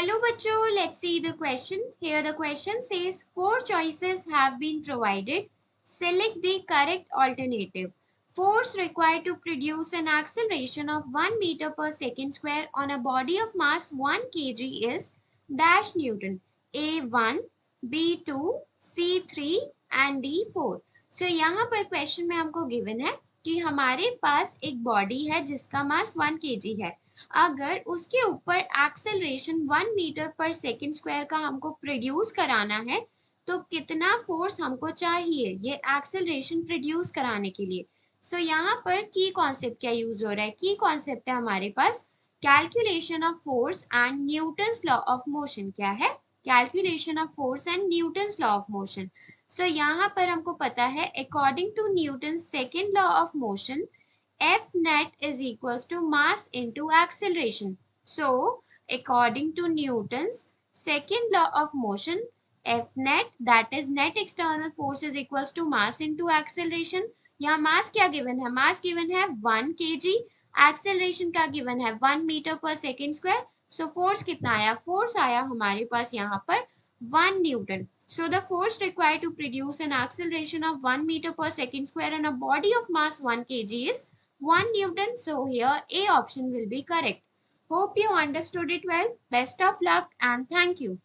Hello bachcho, let's see the question. Here the question says four choices have been provided. Select the correct alternative. Force required to produce an acceleration of 1 meter per second square on a body of mass 1 kg is dash Newton. A1, B2, C3 and D4. So यहाँ पर question में हमको given है कि हमारे पास एक body है जिसका मास 1 kg है। अगर उसके ऊपर एक्सेलरेशन 1 मीटर पर सेकेंड स्क्वायर का हमको प्रोड्यूस कराना है तो कितना फोर्स हमको चाहिए ये एक्सेलरेशन प्रोड्यूस कराने के लिए। सो यहाँ पर की कॉन्सेप्ट क्या यूज हो रहा है? की कॉन्सेप्ट है हमारे पास calculation of force and Newton's law of motion. क्या है? Calculation of force and Newton's law of motion. So यहाँ पर हमको पता है according to Newton second law of motion F net is equals to mass into acceleration. So, according to Newton's second law of motion, F net, that is net external force, is equals to mass into acceleration. यहाँ mass क्या given है? Mass given है 1 kg, acceleration क्या given है? 1 meter per second square. So force कितना आया? Force आया हमारे पास यहाँ पर 1 Newton. So the force required to produce an acceleration of 1 meter per second square on a body of mass 1 kg is 1 Newton. So here A option will be correct. Hope you understood it well. Best of luck and thank you.